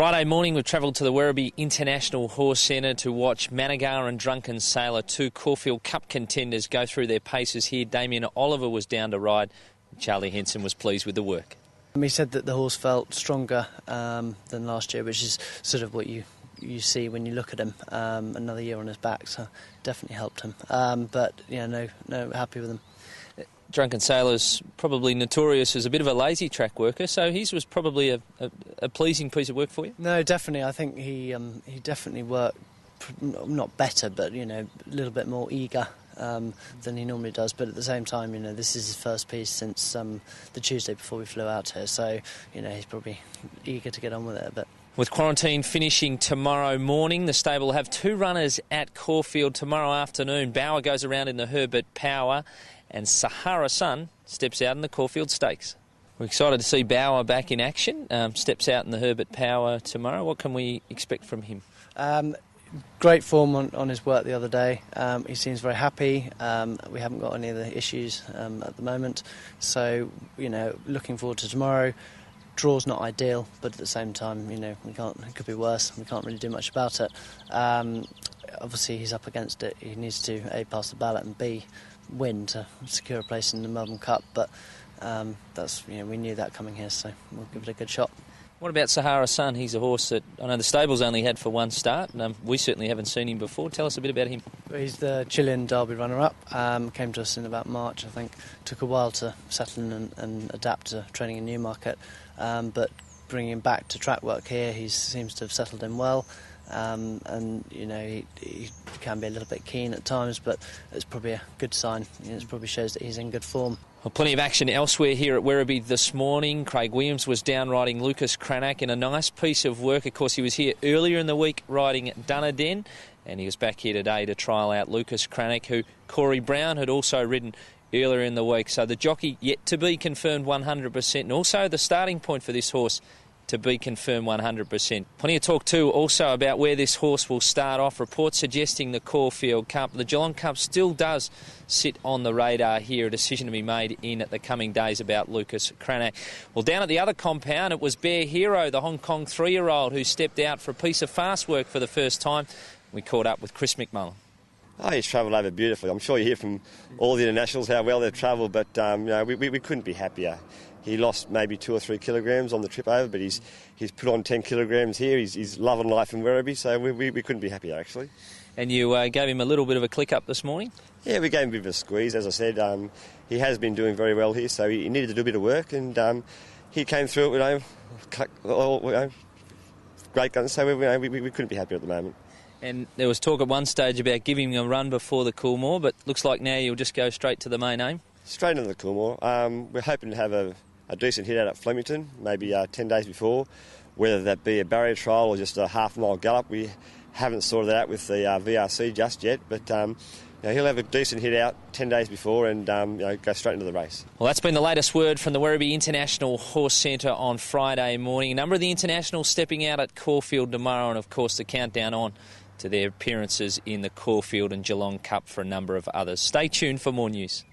Friday morning, we've travelled to the Werribee International Horse Centre to watch Manighar and Drunken Sailor, two Caulfield Cup contenders, go through their paces here. Damien Oliver was down to ride. Charlie Henson was pleased with the work. He said that the horse felt stronger than last year, which is sort of what you see when you look at him. Another year on his back, so definitely helped him. But yeah, no, happy with him. Drunken Sailor's probably notorious as a bit of a lazy track worker, so his was probably a pleasing piece of work for you? No, definitely. I think he definitely worked, not better, but, a little bit more eager than he normally does. But at the same time, this is his first piece since the Tuesday before we flew out here, so, he's probably eager to get on with it a bit. With quarantine finishing tomorrow morning, the stable will have two runners at Caulfield tomorrow afternoon. Bauer goes around in the Herbert Power, and Sahara Sun steps out in the Caulfield Stakes. We're excited to see Bauer back in action. Steps out in the Herbert Power tomorrow. What can we expect from him? Great form on his work the other day. He seems very happy. We haven't got any of the issues at the moment. So, looking forward to tomorrow. Draw's not ideal, but at the same time, it could be worse. We can't really do much about it. Obviously, he's up against it. He needs to A, pass the ballot, and B, win to secure a place in the Melbourne Cup. But we knew that coming here, so we'll give it a good shot. What about Sahara Sun? He's a horse that I know the stable's only had for one start. We certainly haven't seen him before. Tell us a bit about him. He's the Chilean Derby runner-up. Came to us in about March, I think. Took a while to settle in and adapt to training in Newmarket. But bringing him back to Trackwork here, he seems to have settled in well. He can be a little bit keen at times, but it's probably a good sign. It probably shows that he's in good form. Well, plenty of action elsewhere here at Werribee this morning. Craig Williams was down riding Lucas Cranach in a nice piece of work. Of course, he was here earlier in the week riding Dunedin, and he was back here today to trial out Lucas Cranach, who Corey Brown had also ridden earlier in the week. So the jockey yet to be confirmed 100%, and also the starting point for this horse to be confirmed 100%. Plenty of talk too also about where this horse will start off. Reports suggesting the Caulfield Cup. The Geelong Cup still does sit on the radar here. A decision to be made in the coming days about Lucas Cranach. Well, down at the other compound, it was Bear Hero, the Hong Kong 3-year-old, who stepped out for a piece of fast work for the first time. We caught up with Chris McMullen. Oh, he's travelled over beautifully. I'm sure you hear from all the internationals how well they've travelled, but we couldn't be happier. He lost maybe 2 or 3 kilograms on the trip over, but he's put on 10 kilograms here. He's loving life in Werribee, so we couldn't be happier, actually. And you gave him a little bit of a click up this morning? Yeah, we gave him a bit of a squeeze, as I said. He has been doing very well here, so he needed to do a bit of work, and he came through it with great guns, so we couldn't be happier at the moment. And there was talk at one stage about giving him a run before the Coolmore, but looks like now you'll just go straight to the main aim? Straight into the Coolmore. We're hoping to have a decent hit out at Flemington, maybe 10 days before, whether that be a barrier trial or just a half-mile gallop. We haven't sorted that out with the VRC just yet, but he'll have a decent hit out 10 days before and go straight into the race. Well, that's been the latest word from the Werribee International Horse Centre on Friday morning. A number of the internationals stepping out at Caulfield tomorrow, and of course the countdown on to their appearances in the Caulfield and Geelong Cup for a number of others. Stay tuned for more news.